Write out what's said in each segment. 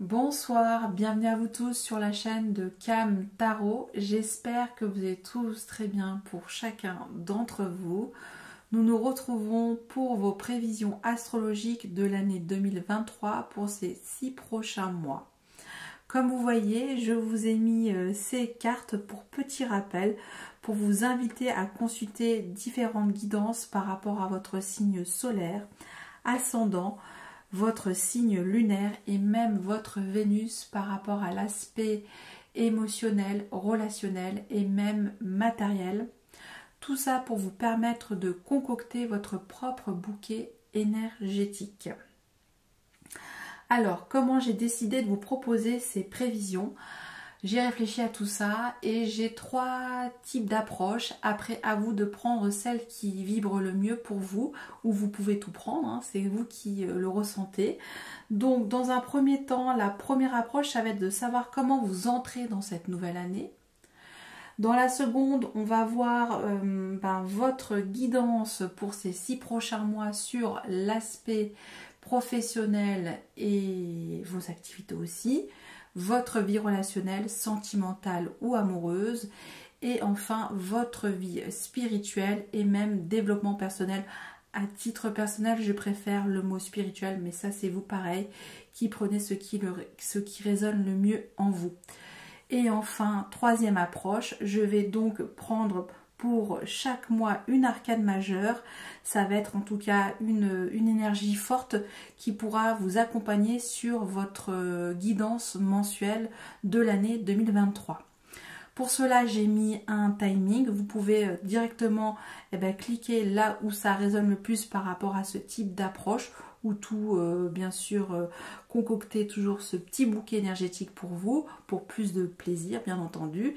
Bonsoir, bienvenue à vous tous sur la chaîne de Cam Tarot. J'espère que vous êtes tous très bien pour chacun d'entre vous. Nous nous retrouvons pour vos prévisions astrologiques de l'année 2023 pour ces 6 prochains mois. Comme vous voyez, je vous ai mis ces cartes pour petit rappel, pour vous inviter à consulter différentes guidances par rapport à votre signe solaire, ascendant, votre signe lunaire et même votre Vénus par rapport à l'aspect émotionnel, relationnel et même matériel. Tout ça pour vous permettre de concocter votre propre bouquet énergétique. Alors, comment j'ai décidé de vous proposer ces prévisions ? J'ai réfléchi à tout ça et j'ai 3 types d'approches. Après, à vous de prendre celle qui vibre le mieux pour vous, ou vous pouvez tout prendre, hein, c'est vous qui le ressentez. Donc, dans un premier temps, la première approche, ça va être de savoir comment vous entrez dans cette nouvelle année. Dans la seconde, on va voir votre guidance pour ces 6 prochains mois sur l'aspect professionnel et vos activités aussi, votre vie relationnelle, sentimentale ou amoureuse, et enfin votre vie spirituelle et même développement personnel. À titre personnel, je préfère le mot spirituel, mais ça c'est vous pareil, qui prenez ce qui résonne le mieux en vous. Et enfin, troisième approche, je vais donc prendre pour chaque mois une arcane majeure. Ça va être en tout cas une énergie forte qui pourra vous accompagner sur votre guidance mensuelle de l'année 2023. Pour cela, j'ai mis un timing. Vous pouvez directement cliquer là où ça résonne le plus par rapport à ce type d'approche, ou tout, bien sûr, concocter toujours ce petit bouquet énergétique pour vous, pour plus de plaisir, bien entendu.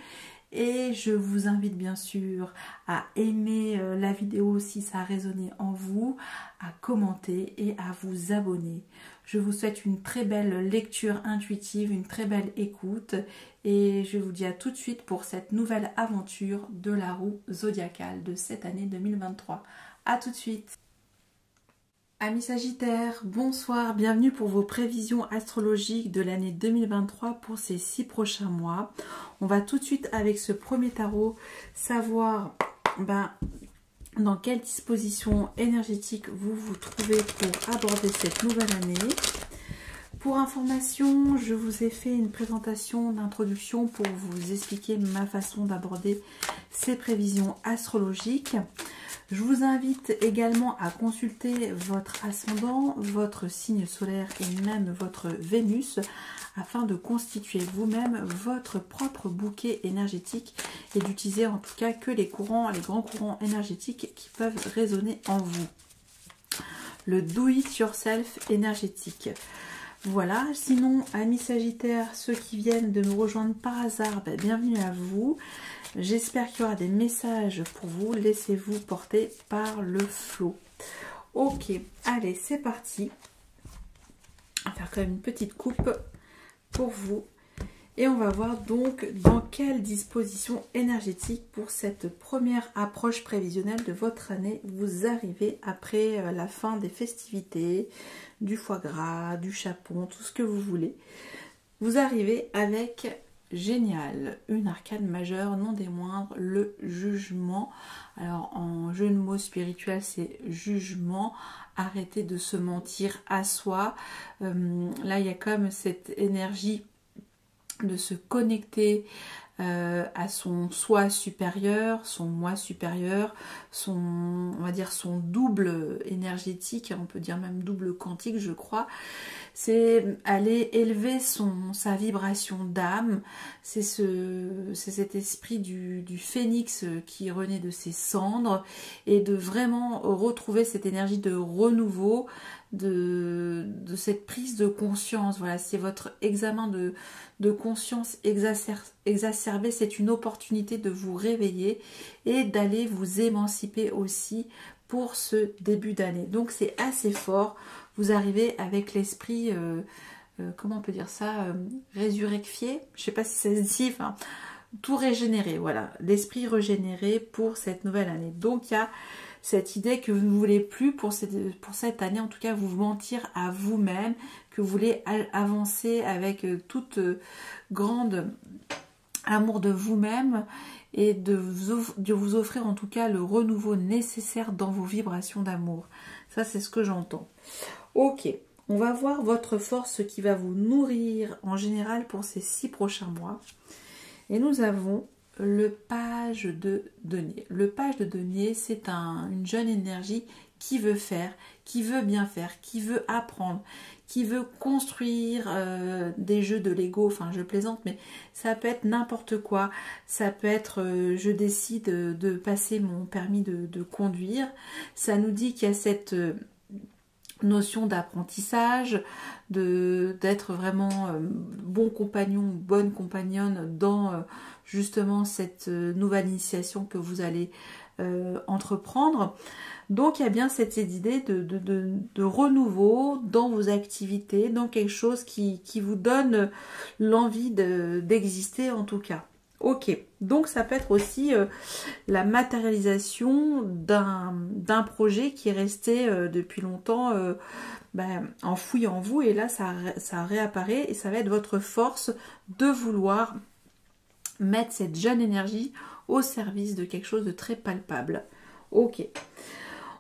Et je vous invite bien sûr à aimer la vidéo si ça a résonné en vous, à commenter et à vous abonner. Je vous souhaite une très belle lecture intuitive, une très belle écoute et je vous dis à tout de suite pour cette nouvelle aventure de la roue zodiacale de cette année 2023. A tout de suite. Amis Sagittaires, bonsoir, bienvenue pour vos prévisions astrologiques de l'année 2023 pour ces 6 prochains mois. On va tout de suite avec ce premier tarot savoir dans quelle disposition énergétique vous vous trouvez pour aborder cette nouvelle année. Pour information, je vous ai fait une présentation d'introduction pour vous expliquer ma façon d'aborder ces prévisions astrologiques. Je vous invite également à consulter votre ascendant, votre signe solaire et même votre Vénus afin de constituer vous-même votre propre bouquet énergétique et d'utiliser en tout cas que les grands courants énergétiques qui peuvent résonner en vous. Le do it yourself énergétique. Voilà, sinon amis Sagittaires, ceux qui viennent de me rejoindre par hasard, bienvenue à vous. J'espère qu'il y aura des messages pour vous. Laissez-vous porter par le flot. Ok, allez, c'est parti. On va faire quand même une petite coupe pour vous. Et on va voir donc dans quelle disposition énergétique pour cette première approche prévisionnelle de votre année vous arrivez après la fin des festivités, du foie gras, du chapon, tout ce que vous voulez. Vous arrivez avec... Génial, une arcane majeure, non des moindres, le jugement. Alors en jeu de mots spirituel, c'est jugement, arrêter de se mentir à soi. Là, il y a comme cette énergie de se connecter à son soi supérieur, son moi supérieur, on va dire son double énergétique, on peut dire même double quantique, je crois. C'est aller élever sa vibration d'âme, c'est cet esprit du phénix qui renaît de ses cendres et de vraiment retrouver cette énergie de renouveau, de cette prise de conscience. Voilà, c'est votre examen de conscience exacerbé, c'est une opportunité de vous réveiller et d'aller vous émanciper aussi pour ce début d'année. Donc c'est assez fort. Vous arrivez avec l'esprit, comment on peut dire ça, résurrectifié, je ne sais pas si ça se dit, tout régénéré, voilà, l'esprit régénéré pour cette nouvelle année. Donc il y a cette idée que vous ne voulez plus pour cette année, en tout cas, vous mentir à vous-même, que vous voulez avancer avec toute grande amour de vous-même et de vous offrir en tout cas le renouveau nécessaire dans vos vibrations d'amour. Ça, c'est ce que j'entends. Ok, on va voir votre force, ce qui va vous nourrir en général pour ces 6 prochains mois. Et nous avons le page de denier. Le page de denier, c'est une jeune énergie qui veut faire, qui veut bien faire, qui veut apprendre, qui veut construire des jeux de Lego. Enfin, je plaisante, mais ça peut être n'importe quoi. Ça peut être je décide de passer mon permis de conduire. Ça nous dit qu'il y a cette notion d'apprentissage, d'être vraiment bon compagnon, bonne compagnonne dans justement cette nouvelle initiation que vous allez entreprendre. Donc il y a bien cette idée de renouveau dans vos activités, dans quelque chose qui vous donne l'envie d'exister en tout cas. Ok, donc ça peut être aussi la matérialisation d'un projet qui est resté depuis longtemps enfoui en vous, et là ça réapparaît et ça va être votre force de vouloir mettre cette jeune énergie au service de quelque chose de très palpable. Ok,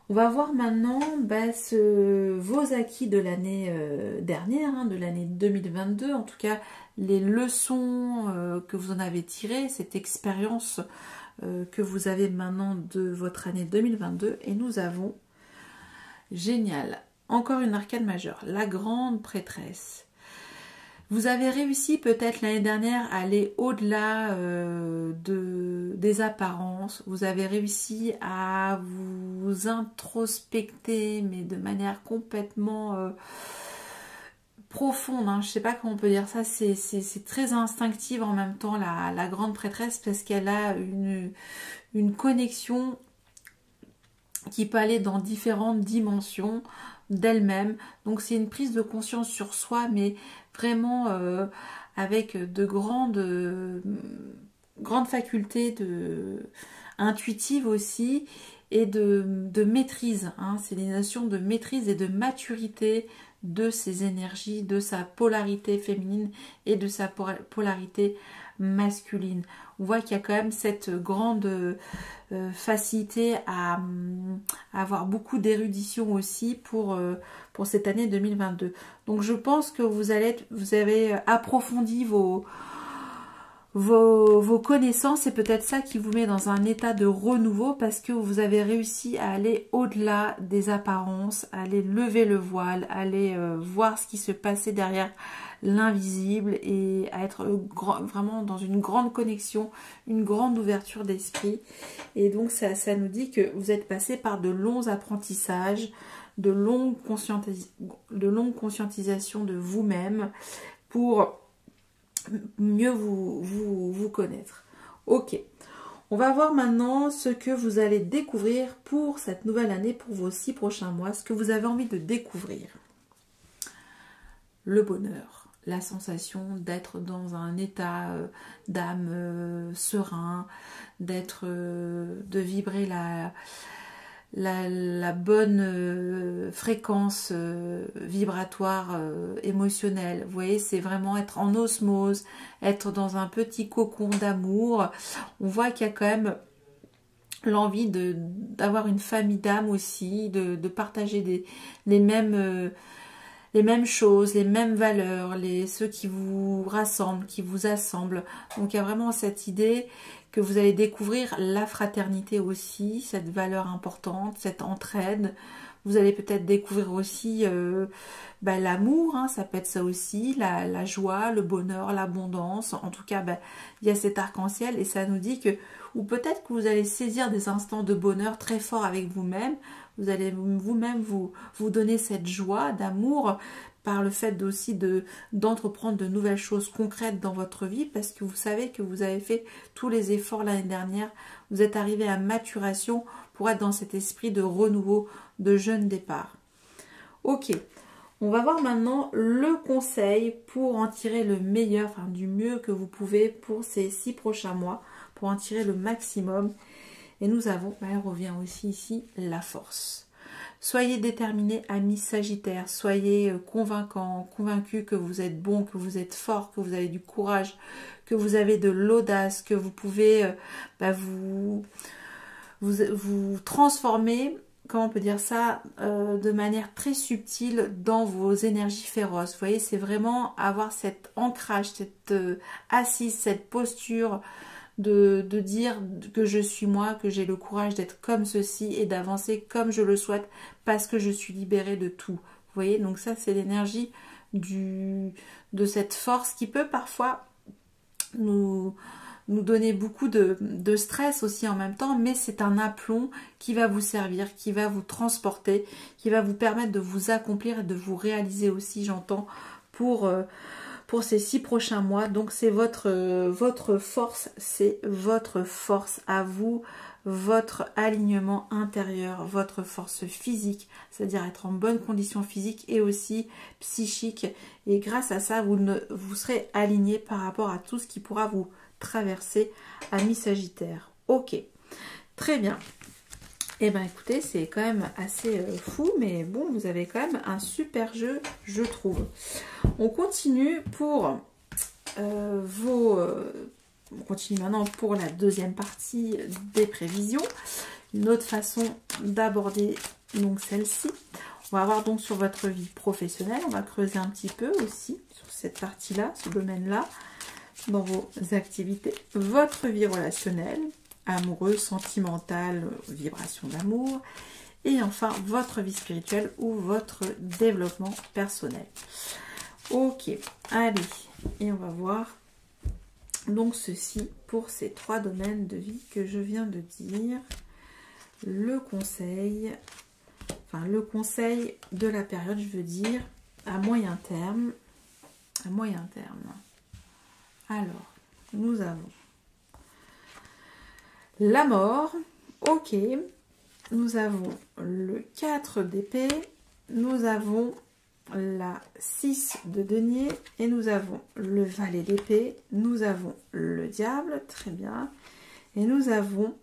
on va voir maintenant vos acquis de l'année dernière, de l'année 2022, en tout cas les leçons que vous en avez tirées, cette expérience que vous avez maintenant de votre année 2022. Et nous avons, génial, encore une arcane majeure, la grande prêtresse. Vous avez réussi peut-être l'année dernière à aller au-delà des apparences. Vous avez réussi à vous introspecter, mais de manière complètement profonde. Je ne sais pas comment on peut dire ça. C'est très instinctif en même temps, la grande prêtresse, parce qu'elle a une connexion qui peut aller dans différentes dimensions d'elle-même. Donc c'est une prise de conscience sur soi, mais vraiment avec de grandes facultés intuitives aussi, et de maîtrise. C'est des notions de maîtrise et de maturité de ses énergies, de sa polarité féminine et de sa polarité masculine. On voit qu'il y a quand même cette grande facilité à avoir beaucoup d'érudition aussi pour cette année 2022. Donc je pense que vous avez approfondi vos connaissances, et peut-être ça qui vous met dans un état de renouveau, parce que vous avez réussi à aller au-delà des apparences, à aller lever le voile, à aller voir ce qui se passait derrière l'invisible, et à être vraiment dans une grande connexion, une grande ouverture d'esprit. Et donc ça nous dit que vous êtes passé par de longs apprentissages, de longues conscientisations de vous-même pour mieux vous connaître. Ok, on va voir maintenant ce que vous allez découvrir pour cette nouvelle année, pour vos 6 prochains mois, ce que vous avez envie de découvrir. Le bonheur, la sensation d'être dans un état d'âme serein, de vibrer la bonne fréquence vibratoire émotionnelle. Vous voyez, c'est vraiment être en osmose, être dans un petit cocon d'amour. On voit qu'il y a quand même l'envie d'avoir une famille d'âme aussi, de partager les mêmes choses, les mêmes valeurs, ceux qui vous rassemblent, qui vous assemblent. Donc il y a vraiment cette idée que vous allez découvrir la fraternité aussi, cette valeur importante, cette entraide. Vous allez peut-être découvrir aussi l'amour, ça peut être ça aussi, la joie, le bonheur, l'abondance. En tout cas, il y a cet arc-en-ciel, et ça nous dit que, ou peut-être que vous allez saisir des instants de bonheur très forts avec vous-même. Vous allez vous-même vous donner cette joie d'amour par le fait aussi d'entreprendre de nouvelles choses concrètes dans votre vie, parce que vous savez que vous avez fait tous les efforts l'année dernière. Vous êtes arrivé à maturation pour être dans cet esprit de renouveau, de jeune départ. Ok, on va voir maintenant le conseil pour en tirer le meilleur, du mieux que vous pouvez pour ces 6 prochains mois, pour en tirer le maximum. Et nous avons, elle revient aussi ici, la force. Soyez déterminés, amis Sagittaires, soyez convaincants, convaincus que vous êtes bon, que vous êtes fort, que vous avez du courage, que vous avez de l'audace, que vous pouvez vous transformer, comment on peut dire ça, de manière très subtile dans vos énergies féroces. Vous voyez, c'est vraiment avoir cet ancrage, cette assise, cette posture de dire que je suis moi, que j'ai le courage d'être comme ceci et d'avancer comme je le souhaite parce que je suis libérée de tout. Vous voyez, donc ça c'est l'énergie de cette force qui peut parfois nous donner beaucoup de stress aussi en même temps, mais c'est un aplomb qui va vous servir, qui va vous transporter, qui va vous permettre de vous accomplir et de vous réaliser aussi, j'entends, pour ces 6 prochains mois. Donc c'est votre force, c'est votre force à vous, votre alignement intérieur, votre force physique, c'est-à-dire être en bonne condition physique et aussi psychique. Et grâce à ça, vous serez aligné par rapport à tout ce qui pourra vous traverser, amis Sagittaire. Ok, très bien. Et bien écoutez, c'est quand même assez fou, mais bon, vous avez quand même un super jeu, je trouve. On continue pour on continue maintenant pour la deuxième partie des prévisions. Une autre façon d'aborder donc celle-ci. On va voir donc sur votre vie professionnelle. On va creuser un petit peu aussi sur cette partie-là, ce domaine-là, dans vos activités. Votre vie relationnelle, amoureuse, sentimentale, vibration d'amour. Et enfin, votre vie spirituelle ou votre développement personnel. Ok, allez, et on va voir donc ceci pour ces 3 domaines de vie que je viens de dire. Le conseil, enfin le conseil de la période, je veux dire, à moyen terme. À moyen terme. Alors, nous avons la mort, ok. Nous avons le 4 d'épée, nous avons la 6 de denier et nous avons le valet d'épée, nous avons le diable, très bien, et nous avons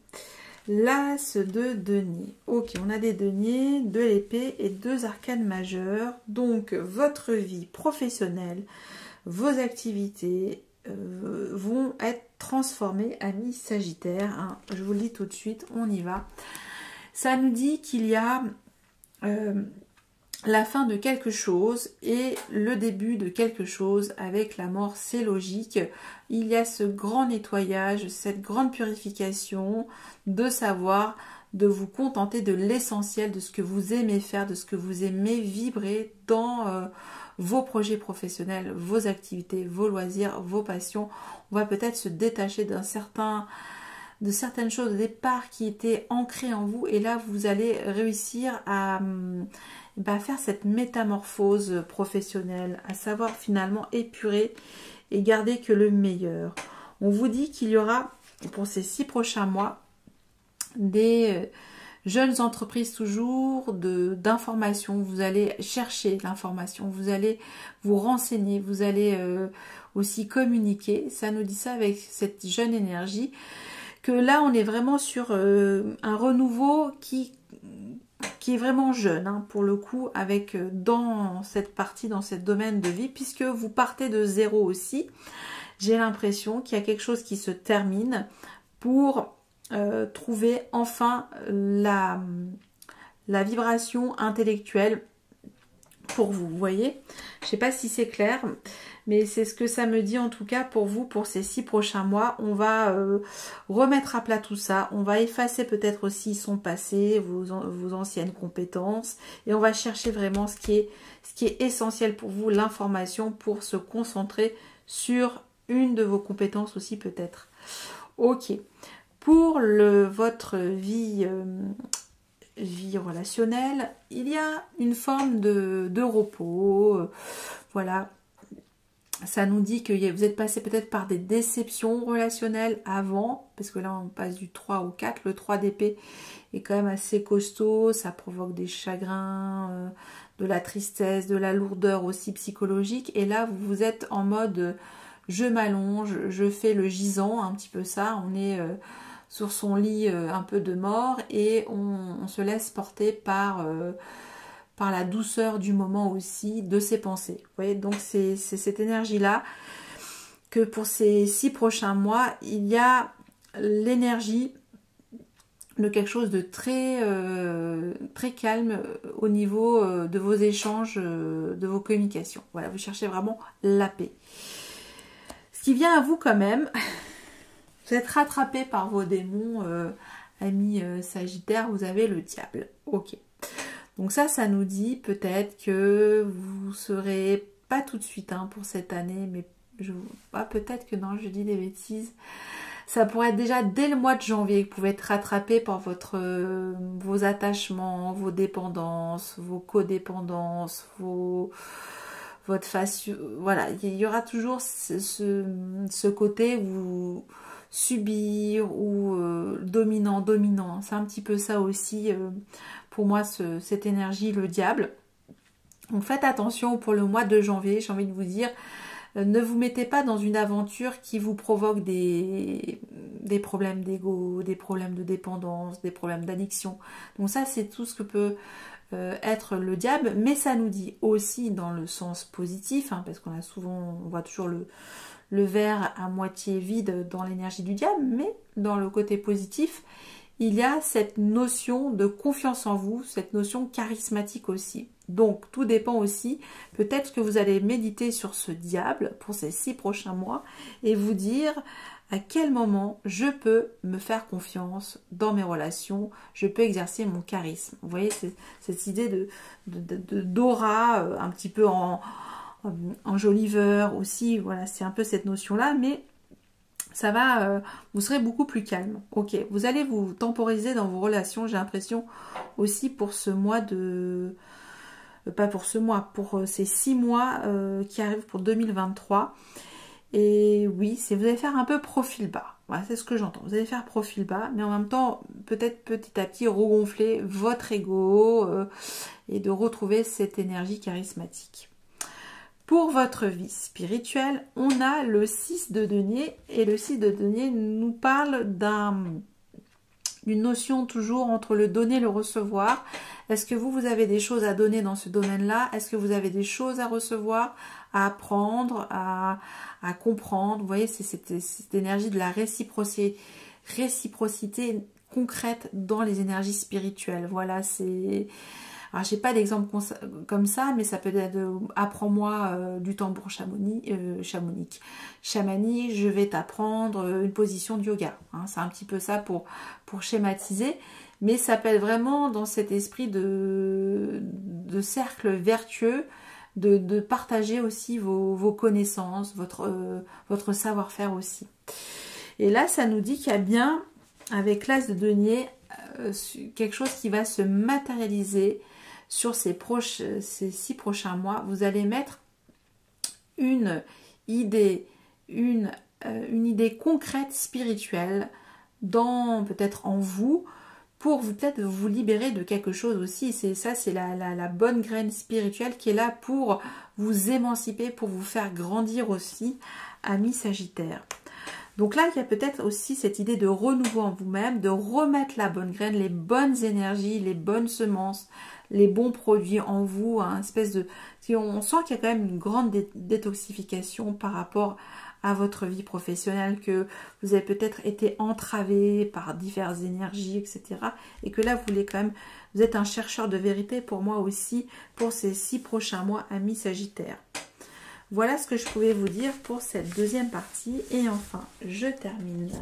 l'as de denier. Ok, on a des deniers, de l'épée et 2 arcanes majeures. Donc votre vie professionnelle, vos activités vont être transformées, amis Sagittaire, hein. Je vous le dis tout de suite, on y va. Ça nous dit qu'il y a la fin de quelque chose et le début de quelque chose avec la mort, c'est logique. Il y a ce grand nettoyage, cette grande purification de savoir, de vous contenter de l'essentiel, de ce que vous aimez faire, de ce que vous aimez vibrer dans vos projets professionnels, vos activités, vos loisirs, vos passions. On va peut-être se détacher de certaines choses au départ qui étaient ancrées en vous et là vous allez réussir à faire cette métamorphose professionnelle, à savoir finalement épurer et garder que le meilleur. On vous dit qu'il y aura pour ces 6 prochains mois des jeunes entreprises toujours d'information. Vous allez chercher l'information, vous allez vous renseigner, vous allez aussi communiquer. Ça nous dit ça avec cette jeune énergie. Que là on est vraiment sur un renouveau qui est vraiment jeune, hein, pour le coup, avec dans cette partie, dans ce domaine de vie, puisque vous partez de zéro aussi. J'ai l'impression qu'il y a quelque chose qui se termine pour trouver enfin la vibration intellectuelle pour vous, vous voyez. Je ne sais pas si c'est clair, mais c'est ce que ça me dit en tout cas pour vous, pour ces 6 prochains mois. On va remettre à plat tout ça, on va effacer peut-être aussi son passé, vos anciennes compétences, et on va chercher vraiment ce qui est essentiel pour vous, l'information, pour se concentrer sur une de vos compétences aussi peut-être. Ok, pour votre vie relationnelle, il y a une forme de repos, voilà. Ça nous dit que vous êtes passé peut-être par des déceptions relationnelles avant, parce que là on passe du 3 au 4, le 3 d'épée est quand même assez costaud, ça provoque des chagrins, de la tristesse, de la lourdeur aussi psychologique, et là vous êtes en mode je m'allonge, je fais le gisant, un petit peu ça, on est sur son lit un peu de mort et on se laisse porter par la douceur du moment aussi, de ses pensées. Vous voyez, donc c'est cette énergie-là que pour ces 6 prochains mois, il y a l'énergie de quelque chose de très, très calme au niveau de vos échanges, de vos communications. Voilà, vous cherchez vraiment la paix. Ce qui vient à vous quand même, vous êtes rattrapé par vos démons, amis Sagittaire, vous avez le diable. Ok. Donc ça nous dit peut-être que vous serez pas tout de suite pour cette année, mais peut-être que non, je dis des bêtises. Ça pourrait être déjà dès le mois de janvier que vous pouvez être rattrapé par vos attachements, vos dépendances, vos codépendances, votre face. Voilà, il y aura toujours ce côté où subir ou dominant. C'est un petit peu ça aussi pour moi, cette énergie, le diable. Donc faites attention pour le mois de janvier, j'ai envie de vous dire. Ne vous mettez pas dans une aventure qui vous provoque des problèmes d'ego, des problèmes de dépendance, des problèmes d'addiction. Donc ça, c'est tout ce que peut être le diable. Mais ça nous dit aussi dans le sens positif, parce qu'on voit toujours le verre à moitié vide dans l'énergie du diable, mais dans le côté positif, il y a cette notion de confiance en vous, cette notion charismatique aussi. Donc, tout dépend aussi, peut-être que vous allez méditer sur ce diable pour ces 6 prochains mois et vous dire à quel moment je peux me faire confiance dans mes relations, je peux exercer mon charisme. Vous voyez, c'est cette idée d'aura, un petit peu enjoliveur aussi, voilà, c'est un peu cette notion-là, mais ça va, vous serez beaucoup plus calme. Ok, vous allez vous temporiser dans vos relations, j'ai l'impression aussi pour ce mois pas pour ce mois, pour ces 6 mois qui arrivent pour 2023. Et oui, vous allez faire un peu profil bas. Voilà, c'est ce que j'entends. Vous allez faire profil bas, mais en même temps, peut-être petit à petit regonfler votre ego et de retrouver cette énergie charismatique. Pour votre vie spirituelle, on a le 6 de denier et le 6 de denier nous parle d'une notion toujours entre le donner et le recevoir. Est-ce que vous avez des choses à donner dans ce domaine-là? Est-ce que vous avez des choses à recevoir, à apprendre, à comprendre? Vous voyez, c'est cette énergie de la réciprocité concrète dans les énergies spirituelles. Voilà, c'est... Alors, j'ai pas d'exemple comme ça, mais ça peut être apprends-moi du tambour chamanique, je vais t'apprendre une position de yoga. C'est un petit peu ça pour schématiser, mais ça peut être vraiment dans cet esprit de cercle vertueux, de partager aussi vos connaissances, votre savoir-faire aussi. Et là, ça nous dit qu'il y a bien, avec l'as de denier, quelque chose qui va se matérialiser sur ces 6 prochains mois. Vous allez mettre une idée concrète, spirituelle, peut-être en vous, pour peut-être vous libérer de quelque chose aussi. C'est la bonne graine spirituelle qui est là pour vous émanciper, pour vous faire grandir aussi, amis Sagittaire. Donc là, il y a peut-être aussi cette idée de renouveau en vous-même, de remettre la bonne graine, les bonnes énergies, les bonnes semences, les bons produits en vous, espèce de... On sent qu'il y a quand même une grande détoxification par rapport à votre vie professionnelle, que vous avez peut-être été entravé par diverses énergies, etc. Et que là, vous êtes un chercheur de vérité pour moi aussi, pour ces 6 prochains mois, amis Sagittaire. Voilà ce que je pouvais vous dire pour cette deuxième partie. Et enfin, je termine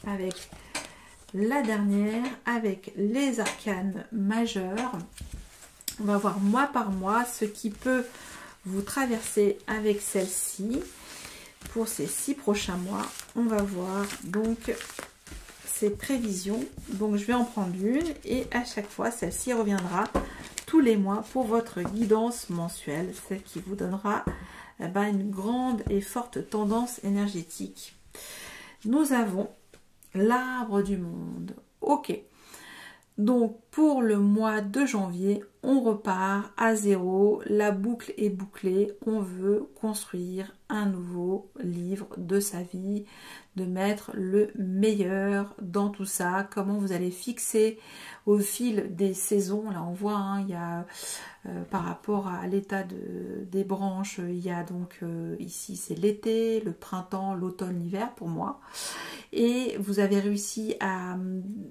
avec la dernière, avec les arcanes majeurs. On va voir mois par mois ce qui peut vous traverser avec celle-ci. Pour ces 6 prochains mois, on va voir donc ces prévisions. Donc je vais en prendre une et à chaque fois, celle-ci reviendra tous les mois pour votre guidance mensuelle, celle qui vous donnera une grande et forte tendance énergétique. Nous avons l'arbre du monde. Ok. Donc pour le mois de janvier, on repart à zéro, la boucle est bouclée, on veut construire un nouveau livre de sa vie, de mettre le meilleur dans tout ça, comment vous allez fixer au fil des saisons. Là on voit, hein, il y a par rapport à l'état des branches, il y a donc ici c'est l'été, le printemps, l'automne, l'hiver pour moi. Et vous avez réussi à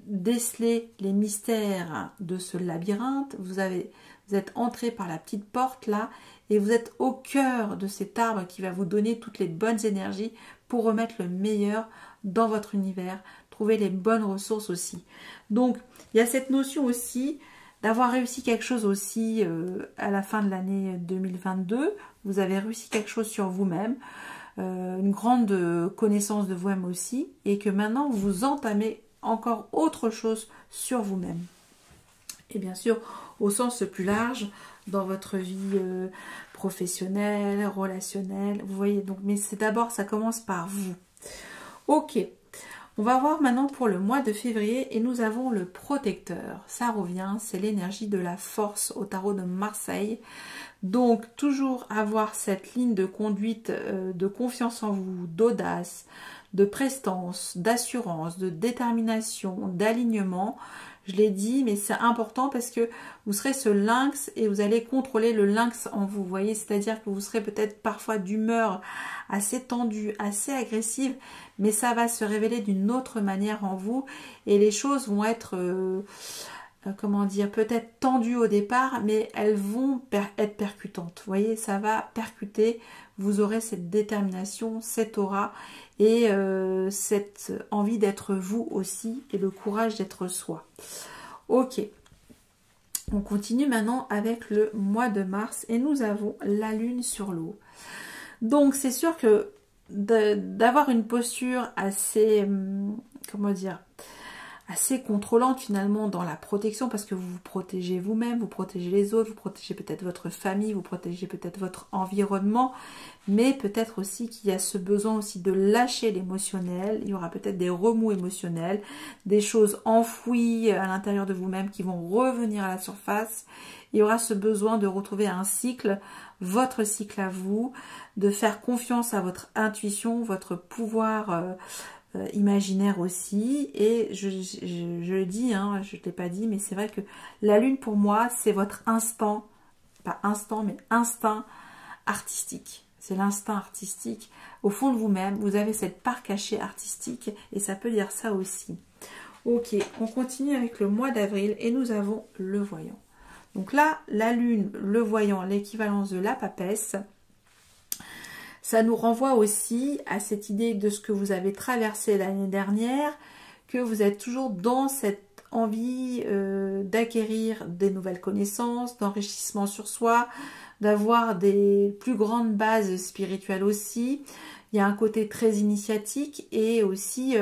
déceler les mystères de ce labyrinthe. Vous êtes entré par la petite porte là et vous êtes au cœur de cet arbre qui va vous donner toutes les bonnes énergies pour remettre le meilleur dans votre univers, trouver les bonnes ressources aussi. Donc il y a cette notion aussi d'avoir réussi quelque chose aussi à la fin de l'année 2022. Vous avez réussi quelque chose sur vous-même. Une grande connaissance de vous-même aussi, et que maintenant vous entamez encore autre chose sur vous-même. Et bien sûr, au sens le plus large, dans votre vie professionnelle, relationnelle, vous voyez, donc, mais c'est d'abord, ça commence par vous. Ok, on va voir maintenant pour le mois de février, et nous avons le protecteur. Ça revient, c'est l'énergie de la force au tarot de Marseille. Donc, toujours avoir cette ligne de conduite de confiance en vous, d'audace, de prestance, d'assurance, de détermination, d'alignement. Je l'ai dit, mais c'est important parce que vous serez ce lynx et vous allez contrôler le lynx en vous, voyez, c'est-à-dire que vous serez peut-être parfois d'humeur assez tendue, assez agressive, mais ça va se révéler d'une autre manière en vous et les choses vont être... comment dire, peut-être tendues au départ, mais elles vont être percutantes. Vous voyez, ça va percuter, vous aurez cette détermination, cette aura et cette envie d'être vous aussi et le courage d'être soi. Ok, on continue maintenant avec le mois de mars et nous avons la lune sur l'eau. Donc c'est sûr que d'avoir une posture assez, comment dire, assez contrôlante finalement dans la protection parce que vous vous protégez vous-même, vous protégez les autres, vous protégez peut-être votre famille, vous protégez peut-être votre environnement, mais peut-être aussi qu'il y a ce besoin aussi de lâcher l'émotionnel, il y aura peut-être des remous émotionnels, des choses enfouies à l'intérieur de vous-même qui vont revenir à la surface, il y aura ce besoin de retrouver un cycle, votre cycle à vous, de faire confiance à votre intuition, votre pouvoir imaginaire aussi, et je le dis, hein, je ne l'ai pas dit, mais c'est vrai que la lune pour moi c'est votre instant, pas instant mais instinct artistique, c'est l'instinct artistique au fond de vous-même, vous avez cette part cachée artistique et ça peut dire ça aussi. Ok, on continue avec le mois d'avril et nous avons le voyant. Donc là, la lune, le voyant, l'équivalence de la papesse. Ça nous renvoie aussi à cette idée de ce que vous avez traversé l'année dernière, que vous êtes toujours dans cette envie d'acquérir des nouvelles connaissances, d'enrichissement sur soi, d'avoir des plus grandes bases spirituelles aussi. Il y a un côté très initiatique et aussi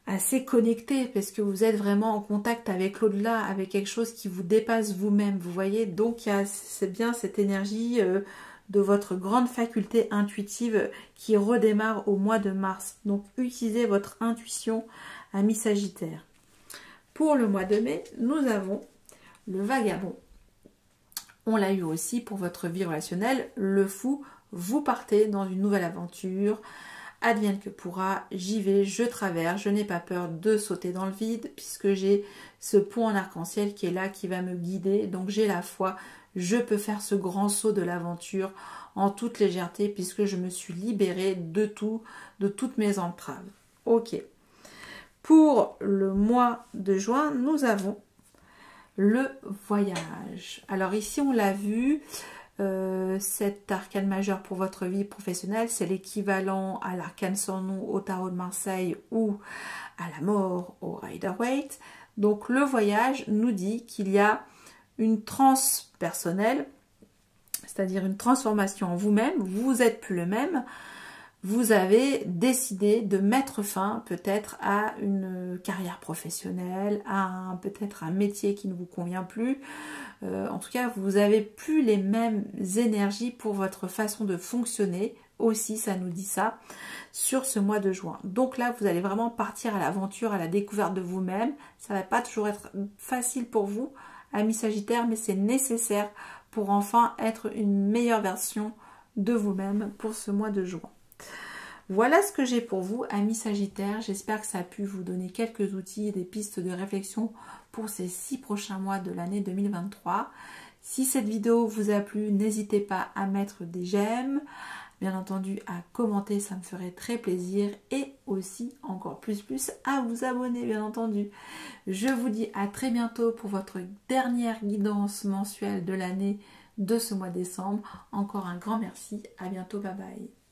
assez connecté parce que vous êtes vraiment en contact avec l'au-delà, avec quelque chose qui vous dépasse vous-même, vous voyez. Donc c'est bien cette énergie de votre grande faculté intuitive qui redémarre au mois de mars. Donc utilisez votre intuition à mi-sagittaire. Pour le mois de mai, nous avons le vagabond. On l'a eu aussi pour votre vie relationnelle, le fou. Vous partez dans une nouvelle aventure. Advienne que pourra, j'y vais, je traverse, je n'ai pas peur de sauter dans le vide puisque j'ai ce pont en arc-en-ciel qui est là, qui va me guider. Donc j'ai la foi, je peux faire ce grand saut de l'aventure en toute légèreté puisque je me suis libérée de tout, de toutes mes entraves. Ok. Pour le mois de juin, nous avons le voyage. Alors ici, on l'a vu... cet arcane majeur pour votre vie professionnelle, c'est l'équivalent à l'arcane sans nom au tarot de Marseille ou à la mort au Rider-Waite. Donc le voyage nous dit qu'il y a une transpersonnelle, c'est-à-dire une transformation en vous-même, vous n'êtes plus le même, vous avez décidé de mettre fin peut-être à une carrière professionnelle, à peut-être un métier qui ne vous convient plus. En tout cas, vous n'avez plus les mêmes énergies pour votre façon de fonctionner, aussi, ça nous dit ça sur ce mois de juin. Donc là, vous allez vraiment partir à l'aventure, à la découverte de vous-même. Ça va pas toujours être facile pour vous, amis Sagittaire, mais c'est nécessaire pour enfin être une meilleure version de vous-même pour ce mois de juin. Voilà ce que j'ai pour vous, amis Sagittaires. J'espère que ça a pu vous donner quelques outils et des pistes de réflexion pour ces 6 prochains mois de l'année 2023. Si cette vidéo vous a plu, n'hésitez pas à mettre des j'aime, bien entendu à commenter, ça me ferait très plaisir, et aussi encore plus à vous abonner, bien entendu. Je vous dis à très bientôt pour votre dernière guidance mensuelle de l'année de ce mois de décembre. Encore un grand merci, à bientôt, bye bye.